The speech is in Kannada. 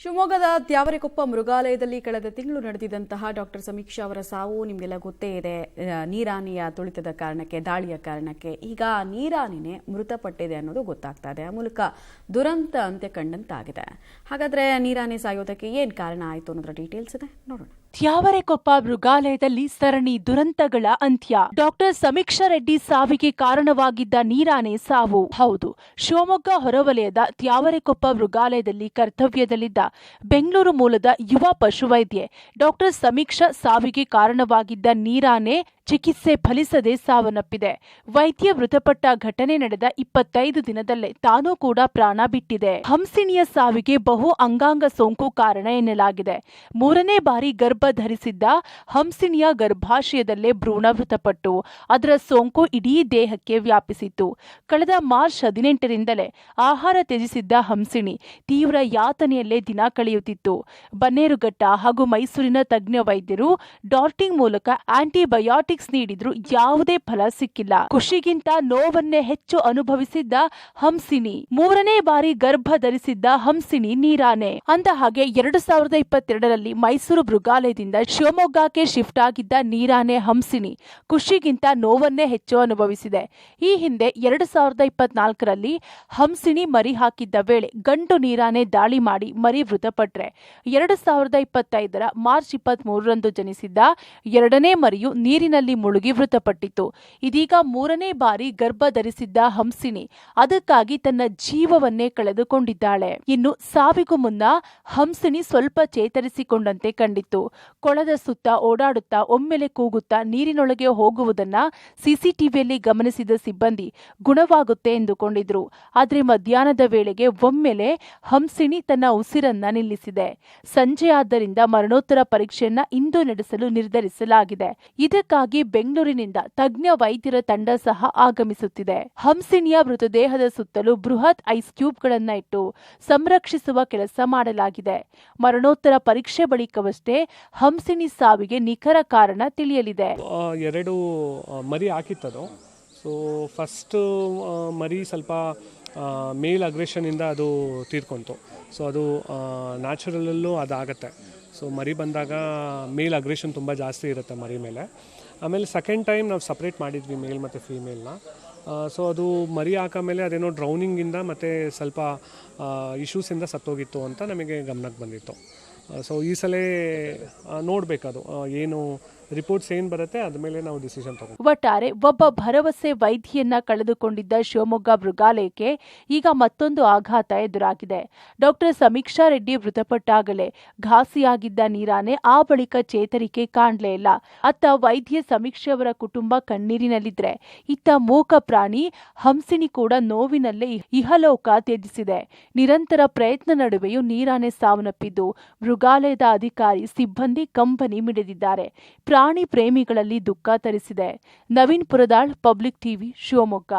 ಶಿವಮೊಗ್ಗದ ತ್ಯಾವರೆಕೊಪ್ಪ ಮೃಗಾಲಯದಲ್ಲಿ ಕಳೆದ ತಿಂಗಳು ನಡೆದಿದ್ದಂತಹ ಡಾಕ್ಟರ್ ಸಮೀಕ್ಷಾ ಅವರ ಸಾವು ನಿಮಗೆಲ್ಲ ಗೊತ್ತೇ ಇದೆ. ನೀರಾನೆಯ ತುಳಿತದ ಕಾರಣಕ್ಕೆ, ದಾಳಿಯ ಕಾರಣಕ್ಕೆ ಈಗ ನೀರಾನೆನೇ ಮೃತಪಟ್ಟಿದೆ ಅನ್ನೋದು ಗೊತ್ತಾಗ್ತಾ ಇದೆ. ಆ ಮೂಲಕ ದುರಂತ ಅಂತ್ಯ ಕಂಡಂತಾಗಿದೆ. ಹಾಗಾದ್ರೆ ನೀರಾನೆ ಸಾಯೋದಕ್ಕೆ ಏನು ಕಾರಣ ಆಯಿತು ಅನ್ನೋದ್ರ ಡೀಟೇಲ್ಸ್ ಇದೆ, ನೋಡೋಣ. ತ್ಯಾವರೆಕೊಪ್ಪ ಮೃಗಾಲಯದಲ್ಲಿ ಸರಣಿ ದುರಂತಗಳ ಅಂತ್ಯ. ಡಾಕ್ಟರ್ ಸಮೀಕ್ಷಾ ರೆಡ್ಡಿ ಸಾವಿಗೆ ಕಾರಣವಾಗಿದ್ದ ನೀರಾನೆ ಸಾವು. ಹೌದು, ಶಿವಮೊಗ್ಗ ಹೊರವಲಯದ ತ್ಯಾವರೆಕೊಪ್ಪ ಮೃಗಾಲಯದಲ್ಲಿ ಕರ್ತವ್ಯದಲ್ಲಿದ್ದ ಬೆಂಗಳೂರು ಮೂಲದ ಯುವ ಪಶುವೈದ್ಯೆ ಡಾಕ್ಟರ್ ಸಮೀಕ್ಷಾ ಸಾವಿಗೆ ಕಾರಣವಾಗಿದ್ದ ನೀರಾನೆ ಚಿಕಿತ್ಸೆ ಫಲಿಸದೆ ಸಾವನ್ನಪ್ಪಿದೆ. ವೈದ್ಯ ಮೃತಪಟ್ಟ ಘಟನೆ ನಡೆದ 25 ದಿನದಲ್ಲೇ ತಾನೂ ಕೂಡ ಪ್ರಾಣ ಬಿಟ್ಟಿದೆ. ಹಂಸಿನಿಯ ಸಾವಿಗೆ ಬಹು ಅಂಗಾಂಗ ಸೋಂಕು ಕಾರಣ ಎನ್ನಲಾಗಿದೆ. 3ನೇ ಬಾರಿ ಗರ್ಭ ಧರಿಸಿದ್ದ ಹಂಸಿನಿಯ ಗರ್ಭಾಶಯದಲ್ಲೇ ಭ್ರೂಣ ಮೃತಪಟ್ಟು ಅದರ ಸೋಂಕು ಇಡೀ ದೇಹಕ್ಕೆ ವ್ಯಾಪಿಸಿತ್ತು. ಕಳೆದ ಮಾರ್ಚ್ 18ರಿಂದಲೇ ಆಹಾರ ತ್ಯಜಿಸಿದ್ದ ಹಂಸಿನಿ ತೀವ್ರ ಯಾತನೆಯಲ್ಲೇ ದಿನ ಕಳೆಯುತ್ತಿತ್ತು. ಬನ್ನೇರುಘಟ್ಟ ಹಾಗೂ ಮೈಸೂರಿನ ತಜ್ಞ ವೈದ್ಯರು ಡಾರ್ಟಿಂಗ್ ಮೂಲಕ ಆಂಟಿಬಯೋಟಿಕ್ಸ್ ನೀಡಿದ್ರು, ಯಾವುದೇ ಫಲ ಸಿಕ್ಕಿಲ್ಲ. ಖುಷಿಗಿಂತ ನೋವನ್ನೇ ಹೆಚ್ಚು ಅನುಭವಿಸಿದ್ದ ಹಂಸಿನಿ, 3ನೇ ಬಾರಿ ಗರ್ಭ ಧರಿಸಿದ್ದ ಹಂಸಿನಿ ನೀರಾನೆ. ಅಂದ ಹಾಗೆ 2022ರಲ್ಲಿ ಮೈಸೂರು ಮೃಗಾಲಯದಿಂದ ಶಿವಮೊಗ್ಗಕ್ಕೆ ಶಿಫ್ಟ್ ಆಗಿದ್ದ ನೀರಾನೆ ಹಂಸಿನಿ ಖುಷಿಗಿಂತ ನೋವನ್ನೇ ಹೆಚ್ಚು ಅನುಭವಿಸಿದೆ. ಈ ಹಿಂದೆ 2024ರಲ್ಲಿ ಹಂಸಿನಿ ಮರಿ ಹಾಕಿದ್ದ ವೇಳೆ ಗಂಡು ನೀರಾನೆ ದಾಳಿ ಮಾಡಿ ಮರಿ ಮೃತಪಟ್ರೆ, 2025ರ ಮಾರ್ಚ್ 23ರಂದು ಜನಿಸಿದ್ದ 2ನೇ ಮರಿಯು ನೀರಿನಲ್ಲಿ ಮುಳುಗಿ ಮೃತಪಟ್ಟಿತ್ತು. ಇದೀಗ 3ನೇ ಬಾರಿ ಗರ್ಭ ಧರಿಸಿದ್ದ ಹಂಸಿನಿ ಅದಕ್ಕಾಗಿ ತನ್ನ ಜೀವವನ್ನೇ ಕಳೆದುಕೊಂಡಿದ್ದಾಳೆ. ಇನ್ನು ಸಾವಿಗೂ ಮುನ್ನ ಹಂಸಿನಿ ಸ್ವಲ್ಪ ಚೇತರಿಸಿಕೊಂಡಂತೆ ಕಂಡಿತ್ತು. ಕೊಳದ ಸುತ್ತ ಓಡಾಡುತ್ತಾ ಒಮ್ಮೆಲೆ ಕೂಗುತ್ತಾ ನೀರಿನೊಳಗೆ ಹೋಗುವುದನ್ನ ಸಿಸಿಟಿವಿಯಲ್ಲಿ ಗಮನಿಸಿದ ಸಿಬ್ಬಂದಿ ಗುಣವಾಗುತ್ತೆ ಎಂದುಕೊಂಡಿದ್ರು. ಆದ್ರೆ ಮಧ್ಯಾಹ್ನದ ವೇಳೆಗೆ ಒಮ್ಮೆಲೆ ಹಂಸಿನಿ ತನ್ನ ಉಸಿರನ್ನ ನಿಲ್ಲಿಸಿದೆ. ಸಂಜೆಯಾದ್ದರಿಂದ ಮರಣೋತ್ತರ ಪರೀಕ್ಷೆಯನ್ನ ಇಂದು ನಡೆಸಲು ನಿರ್ಧರಿಸಲಾಗಿದೆ. ಇದಕ್ಕಾಗಿ ಬೆಂಗಳೂರಿನಿಂದ ತಜ್ಞ ವೈದ್ಯರ ತಂಡ ಸಹ ಆಗಮಿಸುತ್ತಿದೆ. ಹಂಸಿನಿಯ ಮೃತದೇಹದ ಸುತ್ತಲೂ ಬೃಹತ್ ಐಸ್ ಕ್ಯೂಬ್ಗಳನ್ನ ಇಟ್ಟು ಸಂರಕ್ಷಿಸುವ ಕೆಲಸ ಮಾಡಲಾಗಿದೆ. ಮರಣೋತ್ತರ ಪರೀಕ್ಷೆ ಬಳಿಕವಷ್ಟೇ ಹಂಸಿನಿ ಸಾವಿಗೆ ನಿಖರ ಕಾರಣ ತಿಳಿಯಲಿದೆ. 2 ಮರಿ ಹಾಕಿತ್ತದು. ಸೊ ಫಸ್ಟ್ ಮರಿ ಸ್ವಲ್ಪ ಮೇಲ್ ಅಗ್ರೆಷನಿಂದ ಅದು ತೀರ್ಕೊಂತು. ಸೊ ಅದು ನ್ಯಾಚುರಲಲ್ಲೂ ಅದಾಗತ್ತೆ. ಸೊ ಮರಿ ಬಂದಾಗ ಮೇಲ್ ಅಗ್ರೆಷನ್ ತುಂಬ ಜಾಸ್ತಿ ಇರುತ್ತೆ ಮರಿ ಮೇಲೆ. ಆಮೇಲೆ ಸೆಕೆಂಡ್ ಟೈಮ್ ನಾವು ಸಪ್ರೇಟ್ ಮಾಡಿದ್ವಿ ಮೇಲ್ ಮತ್ತು ಫೀಮೇಲ್ನ. ಸೊ ಅದು ಮರಿ ಹಾಕಮೇಲೆ ಅದೇನೋ ಡ್ರೌನಿಂಗಿಂದ ಮತ್ತು ಸ್ವಲ್ಪ ಇಶ್ಯೂಸಿಂದ ಸತ್ತೋಗಿತ್ತು ಅಂತ ನಮಗೆ ಗಮನಕ್ಕೆ ಬಂದಿತ್ತು. ಸೊ ಈ ಸಲ ನೋಡಬೇಕದು ಏನು ರಿಪೋರ್ಟ್ಸ್ ಏನು ಬರುತ್ತೆ ಅದ ಮೇಲೆ ನಾವು ಡಿಸಿಷನ್ ತಗೊಂಡು. ಒಟ್ಟಾರೆ ಒಬ್ಬ ಭರವಸೆ ವೈದ್ಯೆಯನ್ನ ಕಳೆದುಕೊಂಡಿದ್ದ ಶಿವಮೊಗ್ಗ ಮೃಗಾಲಯಕ್ಕೆ ಈಗ ಮತ್ತೊಂದು ಆಘಾತ ಎದುರಾಗಿದೆ. ಡಾಕ್ಟರ್ ಸಮೀಕ್ಷಾ ರೆಡ್ಡಿ ಮೃತಪಟ್ಟಾಗಲೇ ಘಾಸಿಯಾಗಿದ್ದ ನೀರಾನೆ ಆ ಬಳಿಕ ಚೇತರಿಕೆ ಕಾಣಲೇ ಇಲ್ಲ. ಅತ್ತ ವೈದ್ಯ ಸಮೀಕ್ಷೆ ಅವರ ಕುಟುಂಬ ಕಣ್ಣೀರಿನಲ್ಲಿದ್ರೆ, ಇತ್ತ ಮೂಕ ಪ್ರಾಣಿ ಹಂಸಿನಿ ಕೂಡ ನೋವಿನಲ್ಲೇ ಇಹಲೋಕ ತ್ಯಜಿಸಿದೆ. ನಿರಂತರ ಪ್ರಯತ್ನ ನಡುವೆಯೂ ನೀರಾನೆ ಸಾವನ್ನಪ್ಪಿದ್ದು ಮೃಗಾಲಯದ ಅಧಿಕಾರಿ ಸಿಬ್ಬಂದಿ ಕಂಬನಿ ಮಿಡಿದಿದ್ದಾರೆ. ಪ್ರಾಣಿ ಪ್ರೇಮಿಗಳಲ್ಲಿ ದುಃಖ ತರಿಸಿದೆ. Naveen Puradal, public TV, Shivamogga.